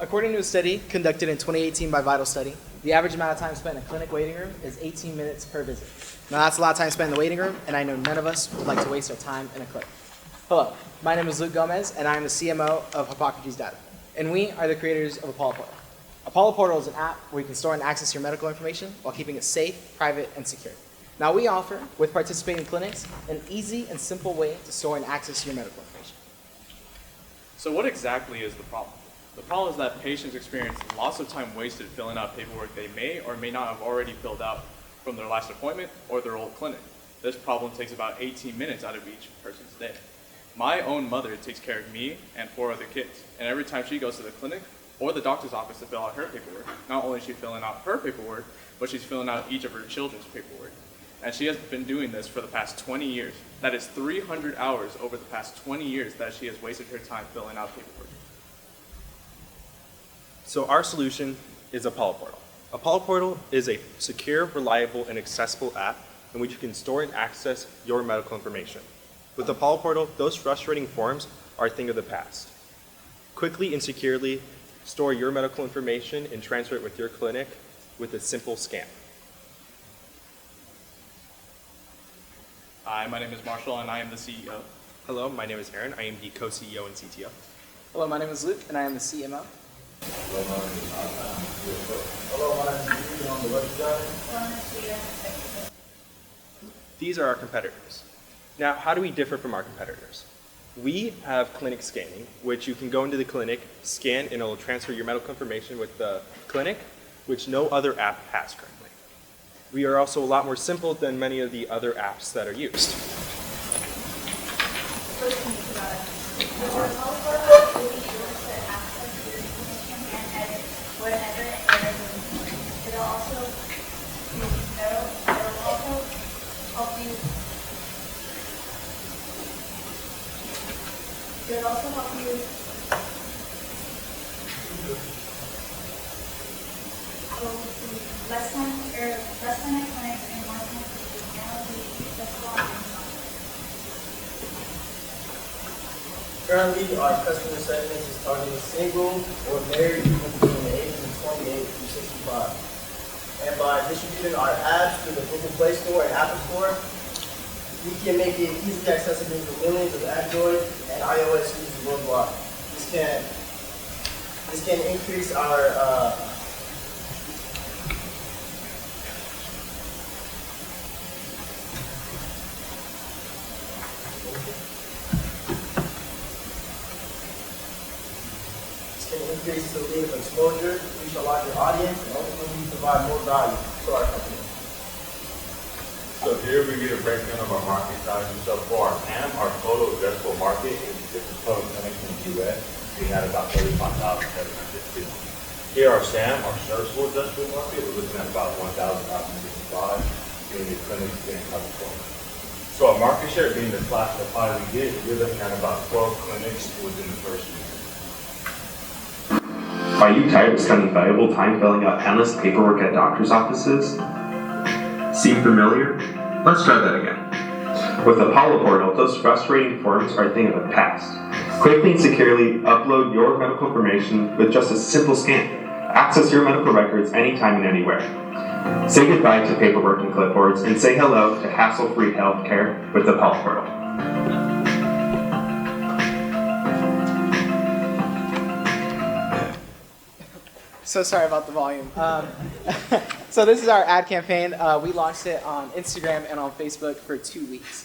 According to a study conducted in 2018 by Vital Study, the average amount of time spent in a clinic waiting room is 18 minutes per visit. Now that's a lot of time spent in the waiting room, and I know none of us would like to waste our time in a clinic. Hello, my name is Luke Gomez, and I am the CMO of HarpoCrates Data, and we are the creators of Apollo Portal. Apollo Portal is an app where you can store and access your medical information while keeping it safe, private, and secure. Now we offer, with participating clinics, an easy and simple way to store and access your medical information. So what exactly is the problem? The problem is that patients experience lots of time wasted filling out paperwork they may or may not have already filled out from their last appointment or their old clinic. This problem takes about 18 minutes out of each person's day. My own mother takes care of me and 4 other kids, and every time she goes to the clinic or the doctor's office to fill out her paperwork, not only is she filling out her paperwork, but she's filling out each of her children's paperwork. And she has been doing this for the past 20 years. That is 300 hours over the past 20 years that she has wasted her time filling out paperwork. So our solution is Apollo Portal. Apollo Portal is a secure, reliable, and accessible app in which you can store and access your medical information. With Apollo Portal, those frustrating forms are a thing of the past. Quickly and securely store your medical information and transfer it with your clinic with a simple scan. Hi, my name is Marshall, and I am the CEO. Hello, my name is Aaron. I am the co-CEO and CTO. Hello, my name is Luke, and I am the CMO. Hello, my name is Steve on the website. These are our competitors. Now, how do we differ from our competitors? We have clinic scanning, which you can go into the clinic, scan, and it will transfer your medical information with the clinic, which no other app has currently. We are also a lot more simple than many of the other apps that are used. It would also help you go to less time at clinic and more time to reality accessible on Currently, our customer segment is targeting single or married people between the ages of 28 to 65. And by distributing our apps through the Google Play Store and Apple Store, we can make it easily accessible to millions of Android and iOS users worldwide. This can increase our the rate of exposure, reach a larger audience, and ultimately provide more value to our company. So here we get a breakdown of our market size. So for our TAM, our total addressable market is different total clinics in the U.S. We had about 35,750. Here our SAM, our serviceable addressable market, we're looking at about 1,505 being the clinics being covered for. So our market share being the slice of the pie we get, we're looking at about 12 clinics within the first year. Are you tired of spending valuable time filling out endless paperwork at doctor's offices? Seem familiar? Let's try that again. With Apollo Portal, those frustrating forms are a thing of the past. Quickly and securely upload your medical information with just a simple scan. Access your medical records anytime and anywhere. Say goodbye to paperwork and clipboards and say hello to hassle-free healthcare with Apollo Portal. So sorry about the volume. So this is our ad campaign. We launched it on Instagram and on Facebook for 2 weeks.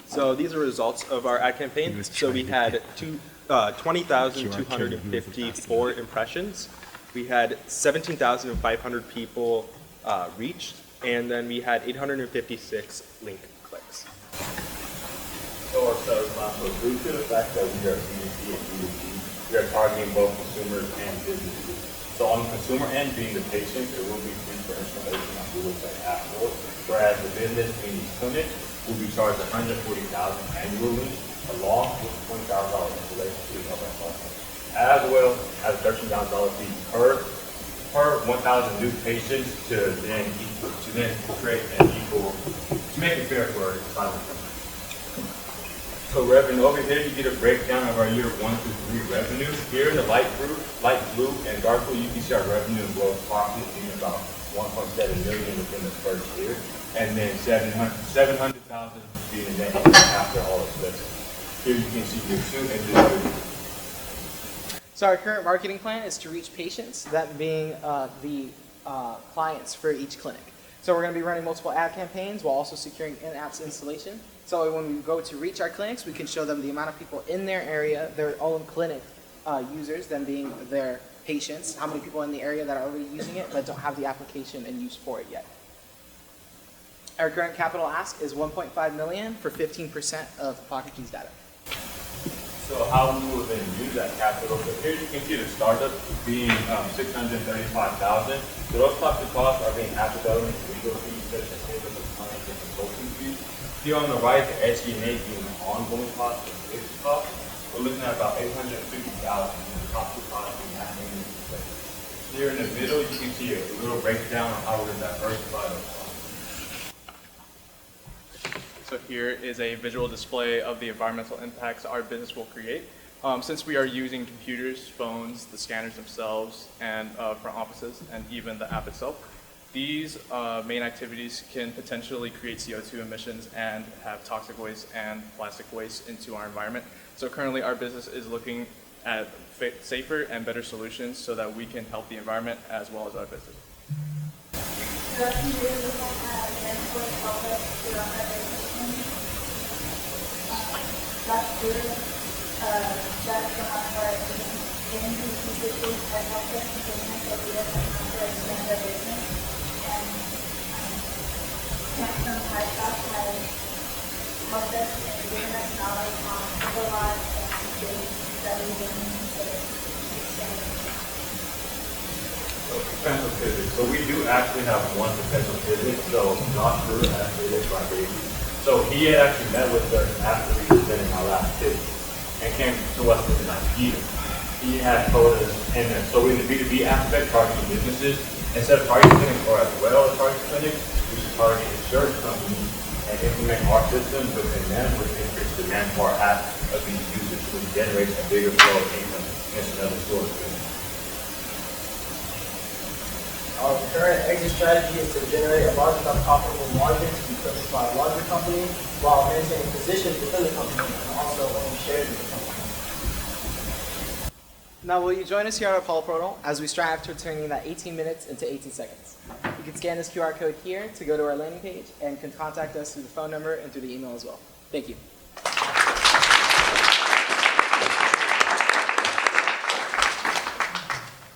So these are results of our ad campaign. So we had 20,254 impressions. We had 17,500 people reached, and then we had 856 link clicks. So our service line, so due to the fact that we are B2C and B2B, we are targeting both consumers and businesses. So on the consumer end, being the patient, it will be free for installation on Google Play App Store, whereas the business, being these clinics, will be charged $140,000 annually, along with $20,000 installation fee of our software, as well as $13,000 fee per 1,000 new patients to then create an equal, to make it fair for silent customers. So revenue, over here you get a breakdown of our year 1 through 3 revenue. Here in the light blue and dark blue, you can see our revenue and gross profit being about 1.7 million within the first year, and then 700,000 being the net income after all expenses. Here you can see year 2 and year 3. So our current marketing plan is to reach patients, that being the clients for each clinic. So we're going to be running multiple ad campaigns while also securing in-apps installation. So when we go to reach our clinics, we can show them the amount of people in their area, their own clinic users, them being their patients, how many people in the area that are already using it but don't have the application and use for it yet. Our current capital ask is 1.5 million for 15% of HarpoCrates data. So how we will then use that capital. So here you can see the startup being 635,000. So those types of costs are being academic and legal fees such as paper compliance and consulting fees. Here on the right, the SG&A being the ongoing cost and fixed cost. We're looking at about 850,000 in the cost of cost being academic expenses. Here in the middle, you can see a little breakdown on how we're going to diversify those costs. So here is a visual display of the environmental impacts our business will create. Since we are using computers, phones, the scanners themselves, and front offices, and even the app itself, these main activities can potentially create CO2 emissions and have toxic waste and plastic waste into our environment. So currently our business is looking at safer and better solutions so that we can help the environment as well as our business. So if you really look at transport outlets throughout our business, last year, that's the amount of our NPC systems that helped us to implement ideas and how to expand our business. And Camp from High Shop has helped us and given us knowledge on overload and things that we didn't consider expanding. So potential pivot. So we do actually have one potential pivot. So not sure actually this by baby. So he had actually met with us after we were presenting our last pivot and came to us with an idea. He had told us, and so in the B2B aspect, targeting businesses, instead of targeting clinics or as well as targeting clinics, we should target insurance companies and implement our system within them with increased demand for our app of these users, which generates a bigger flow of income against another source. Our current exit strategy is to generate a large enough profitable margin to be purchased by a larger company while maintaining positions within the company and also owning shares in the company. Now will you join us here at our Apollo portal as we strive to turning that 18 minutes into 18 seconds. You can scan this QR code here to go to our landing page and can contact us through the phone number and through the email as well. Thank you.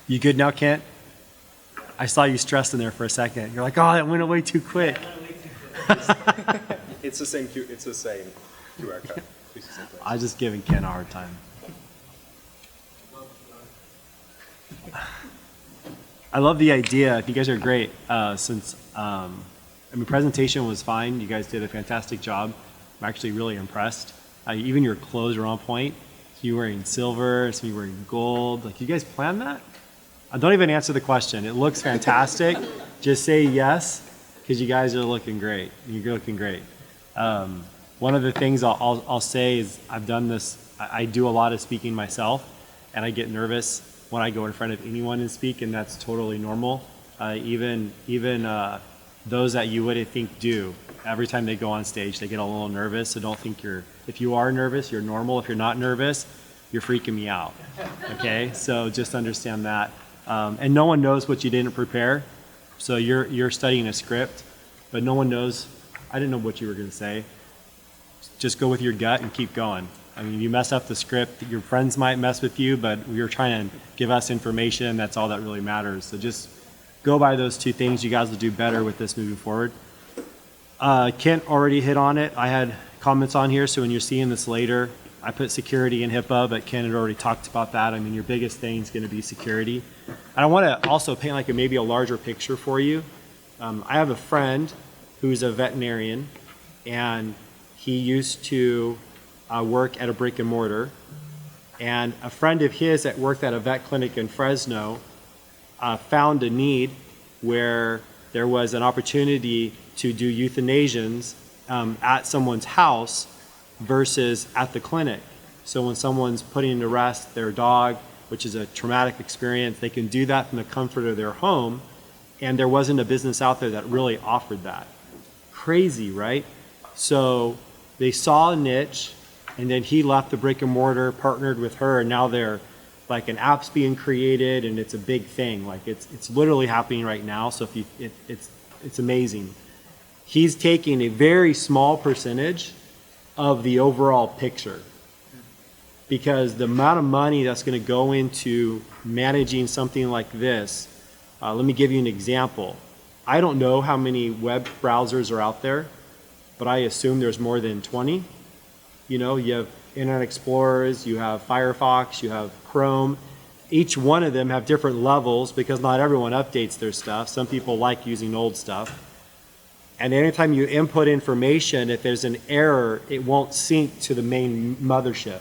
You good now, Kent? I saw you stressed in there for a second. You're like, oh, that went away too quick. It's the same QR code. It's the same place. I was just giving Kent a hard time. I love the idea. You guys are great. Presentation was fine. You guys did a fantastic job. I'm actually really impressed. Even your clothes are on point. You wearing silver, some of you wearing gold. Like, you guys planned that? Don't even answer the question. It looks fantastic. Just say yes, because you guys are looking great. You're looking great. One of the things I'll say is I've done this. I do a lot of speaking myself, and I get nervous when I go in front of anyone and speak, and that's totally normal. Even those that you wouldn't think do. Every time they go on stage, they get a little nervous. So don't think if you are nervous, you're normal. If you're not nervous, you're freaking me out. Okay, so just understand that. And no one knows what you didn't prepare. So you're studying a script, but no one knows. I didn't know what you were going to say. Just go with your gut and keep going. I mean, you mess up the script, your friends might mess with you, but you're trying to give us information. That's all that really matters. So just go by those two things. You guys will do better with this moving forward. Kent already hit on it. I had comments on here, so when you're seeing this later, I put security and HIPAA, but Ken had already talked about that. I mean, your biggest thing is going to be security. And I want to also paint maybe a larger picture for you. I have a friend who's a veterinarian, and he used to work at a brick and mortar. And a friend of his that worked at a vet clinic in Fresno found a need where there was an opportunity to do euthanasias at someone's house versus at the clinic. So when someone's putting to rest their dog, which is a traumatic experience, they can do that from the comfort of their home, and there wasn't a business out there that really offered that. Crazy, right? So they saw a niche, and then he left the brick and mortar, partnered with her, and now they're like an app's being created, and it's a big thing. Like it's literally happening right now. So if it's amazing. He's taking a very small percentage of the overall picture, because the amount of money that's going to go into managing something like this. Let me give you an example. I don't know how many web browsers are out there, but I assume there's more than 20. You know, you have Internet Explorers, you have Firefox, you have Chrome. Each one of them have different levels because not everyone updates their stuff. Some people like using old stuff. And anytime you input information, if there's an error, it won't sync to the main mothership.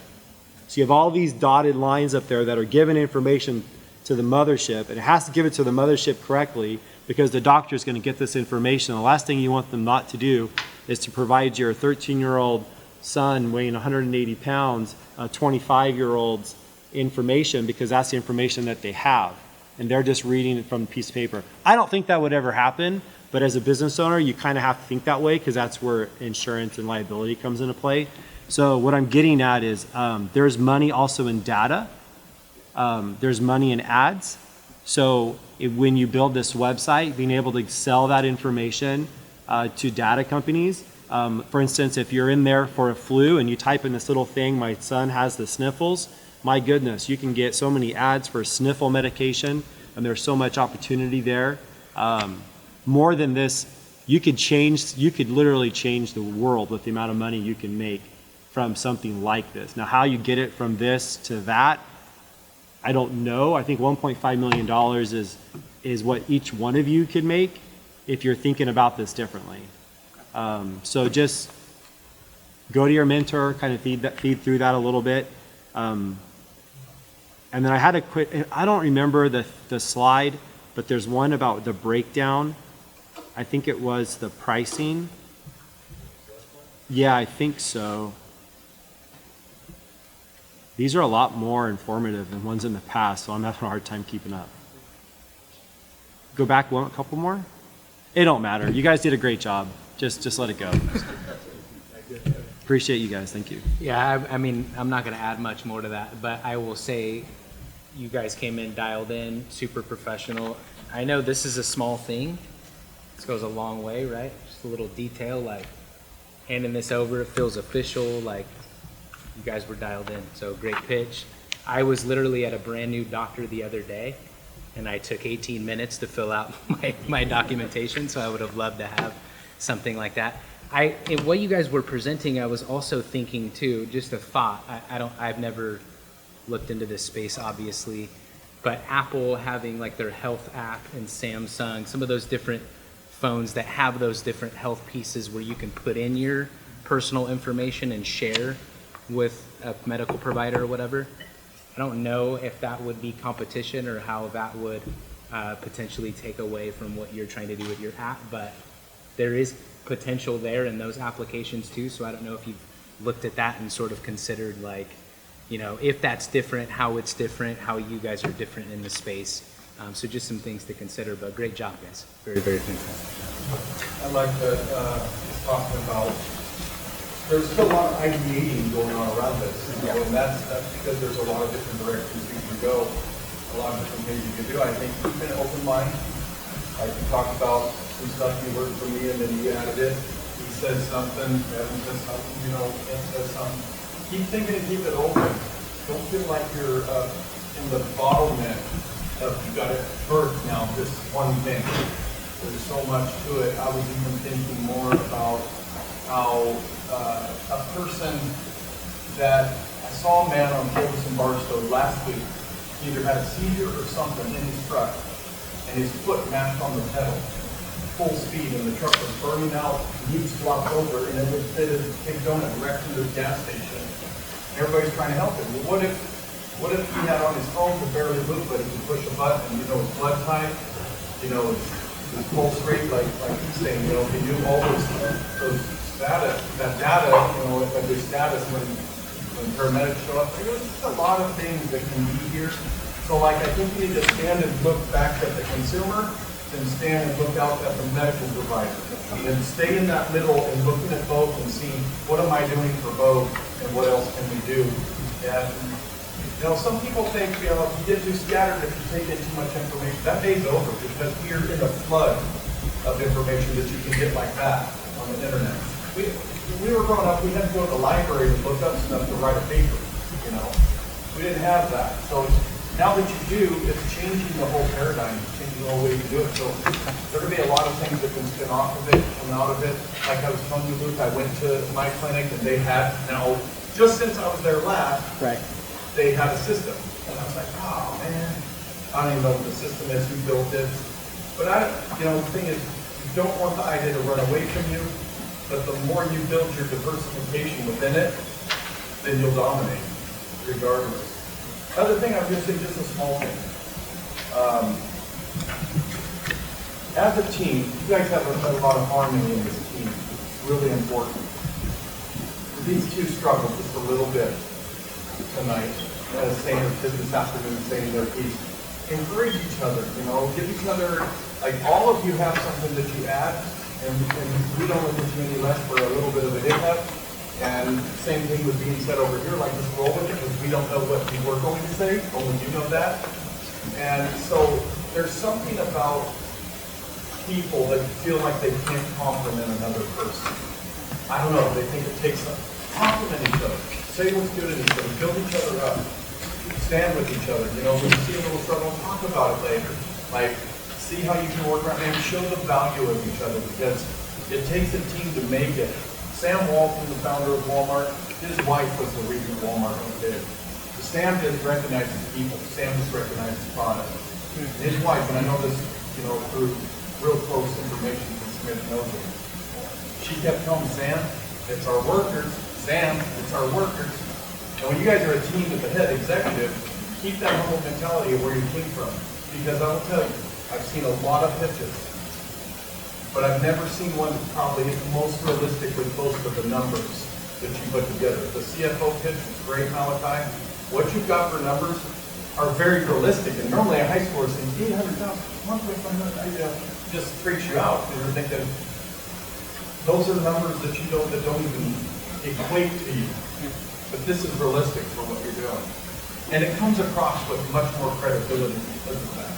So you have all these dotted lines up there that are giving information to the mothership, and it has to give it to the mothership correctly because the doctor is going to get this information. The last thing you want them not to do is to provide your 13-year-old son weighing 180 pounds, a 25-year-old's information, because that's the information that they have, and they're just reading it from a piece of paper. I don't think that would ever happen, but as a business owner, you kind of have to think that way because that's where insurance and liability comes into play. So what I'm getting at is there's money also in data. There's money in ads. So when you build this website, being able to sell that information to data companies. For instance, if you're in there for a flu and you type in this little thing, my son has the sniffles, my goodness, you can get so many ads for sniffle medication, and there's so much opportunity there. More than this, you could literally change the world with the amount of money you can make from something like this. Now, how you get it from this to that, I don't know. I think $1.5 million is what each one of you could make if you're thinking about this differently. So just go to your mentor, kind of feed through that a little bit. And then I had a quick, I don't remember the slide, but there's one about the breakdown. I think it was the pricing. Yeah, I think so. These are a lot more informative than ones in the past, so I'm having a hard time keeping up. Go back a couple more. It don't matter. You guys did a great job. Just let it go. Appreciate you guys. Thank you. Yeah, I mean, I'm not going to add much more to that, but I will say you guys came in dialed in, super professional. I know this is a small thing. This goes a long way, right? Just a little detail, like handing this over, it feels official, like you guys were dialed in. So great pitch. I was literally at a brand new doctor the other day, and I took 18 minutes to fill out my documentation, so I would have loved to have something like that. In what you guys were presenting, I was also thinking too, just a thought. I've never looked into this space, obviously, but Apple having like their health app and Samsung, some of those different phones that have those different health pieces where you can put in your personal information and share with a medical provider or whatever. I don't know if that would be competition or how that would potentially take away from what you're trying to do with your app, but there is potential there in those applications too. So I don't know if you've looked at that and sort of considered, like, you know, if that's different, how it's different, how you guys are different in the space. So just some things to consider, but great job, guys. Very, very fantastic. I like that he's talking about there's still a lot of ideating going on around this, you know, and that's because there's a lot of different directions you can go, a lot of different things you can do. I think keep an open mind. Like you talked about some stuff you learned from me and then you added it. He says something, Evan says something, you know, Ken says something. Keep thinking and keep it open. Don't feel like you're in the bottleneck of you got it first now, this one thing. There's so much to it. I was even thinking more about how a person that I saw a man on Davis and Barstow last week, he either had a seizure or something in his truck, and his foot mashed on the pedal, full speed, and the truck was burning out. He flopped over, and it would fit a big donut right through the gas station. Everybody's trying to help him. Well, what if he had on his phone to barely move, but he could push a button, you know, his blood type, you know, his pulse rate, like he's saying, you know, he knew all those that data, you know, if there's status when paramedics show up, there's just a lot of things that can be here. So like, I think you need to stand and look back at the consumer, then stand and look out at the medical provider. And then stay in that middle and looking at both and seeing, what am I doing for both and what else can we do? And, you know, some people think, you know, if you get too scattered, if you take in too much information, that day's over because we're in a flood of information that you can get like that on the internet. When we were growing up, we had to go to the library and look up stuff to write a paper, you know. We didn't have that. So now that you do, it's changing the whole paradigm, it's changing the whole way you do it. So there are going to be a lot of things that can spin off of it, come out of it. Like I was telling you, Luke, I went to my clinic and they had, now, just since I was there last, Right. they had a system. And I was like, oh man, I don't even know what the system is, who built it. But you know, the thing is, you don't want the idea to run away from you, but the more you build your diversification within it, then you'll dominate, regardless. Other thing I was going to say, just a small thing. As a team, you guys have a lot of harmony in this team. It's really important. These two struggled just a little bit tonight, saying this afternoon, saying their piece. Encourage each other, you know, give each other, like all of you have something that you add, and we don't look at you any less for a little bit of a hiccup. And same thing was being said over here, like just roll with it, because we don't know what we were going to say, only you know that. And so there's something about people that feel like they can't compliment another person. I don't know, they think it takes some. Compliment each other, say what's good in each other, build each other up, stand with each other. You know, when you see a little struggle, talk about it later. Like, see how you can work around and show the value of each other, because it takes a team to make it. Sam Walton, the founder of Walmart, his wife was the reason Walmart went big. Sam didn't recognize his people. Sam just recognized his product. And his wife, and I know this, you know, through real close information from Smith knows it. She kept telling Sam, it's our workers. Sam, it's our workers. And when you guys are a team at the head executive, keep that humble mentality of where you came from. Because I will tell you, I've seen a lot of pitches, but I've never seen one that probably is most realistically close to the numbers that you put together. The CFO pitch is great, Malachi. What you've got for numbers are very realistic. And normally a high score is saying 800,000, 1.5 million, just freaks you out. You're thinking, those are numbers that that don't even equate to you. But this is realistic for what you're doing. And it comes across with much more credibility because of that.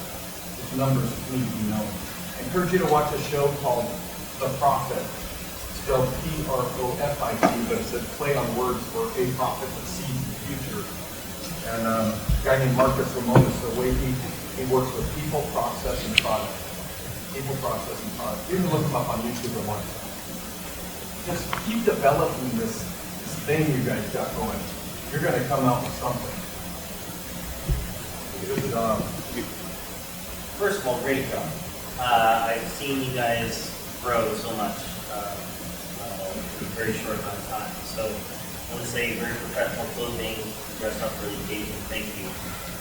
These numbers need to be known. I encourage you to watch a show called The Prophet. It's spelled P-R-O-F-I-T, but it's a play on words for a prophet that sees the future. And a guy named Marcus Ramonis, the way he works with people, process, and product. People, process, and product. You can look him up on YouTube or one. Just keep developing this thing you guys got going. You're going to come out with something. Good job. First of all, great job. I've seen you guys grow so much in a very short amount of time. So I want to say very professional clothing, dressed up for the occasion. Thank you.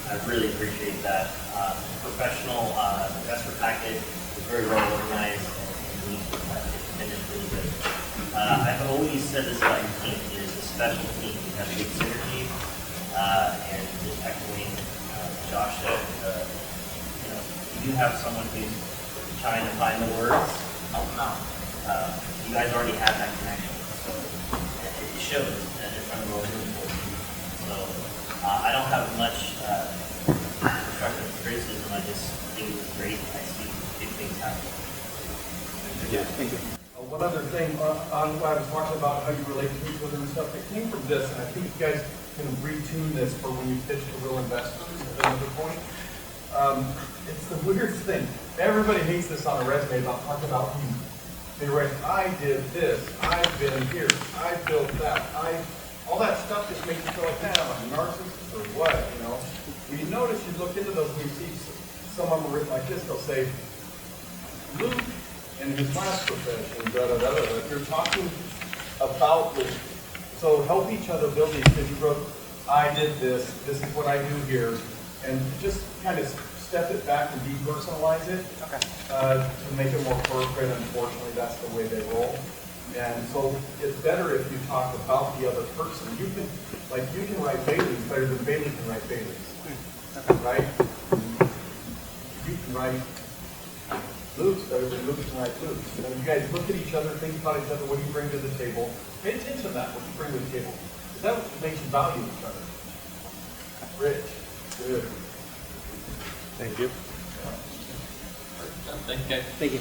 I really appreciate that. Professional investor package is very well organized and neat and it's really good. I've always said this about your team. It is a special team. You have good synergy and just echoing Josh said, you have someone who's trying to find the words, help them out. You guys already have that connection, so it shows in front of the room for you. So I don't have much constructive criticism. I just think it was great. I see big things happening. Yeah, thank you. One other thing on what I was talking about, how you relate to each other and stuff, it came from this, and I think you guys can retune this for when you pitch to real investors at another point. It's the weirdest thing. Everybody hates this on a resume about talking about you. They write, I did this, I've been here, I built that, all that stuff just makes you feel like, man, I'm a narcissist or what, you know? When you notice, you look into those and you see some of them written like this, they'll say, Luke in his last profession, You're talking about this. So help each other build these, because you wrote, I did this is what I do here, and just kind of step it back and depersonalize it to make it more corporate. Unfortunately, that's the way they roll. And so it's better if you talk about the other person. You can write Bailey's better than Bailey can write Bailey's. Right? You can write Luke's better than Luke can write Luke's. You know, you guys look at each other, think about each other, what do you bring to the table? Pay attention to that, what you bring to the table. Is that what makes you value each other? Rich. Good. Thank you. Thank you. Thank you.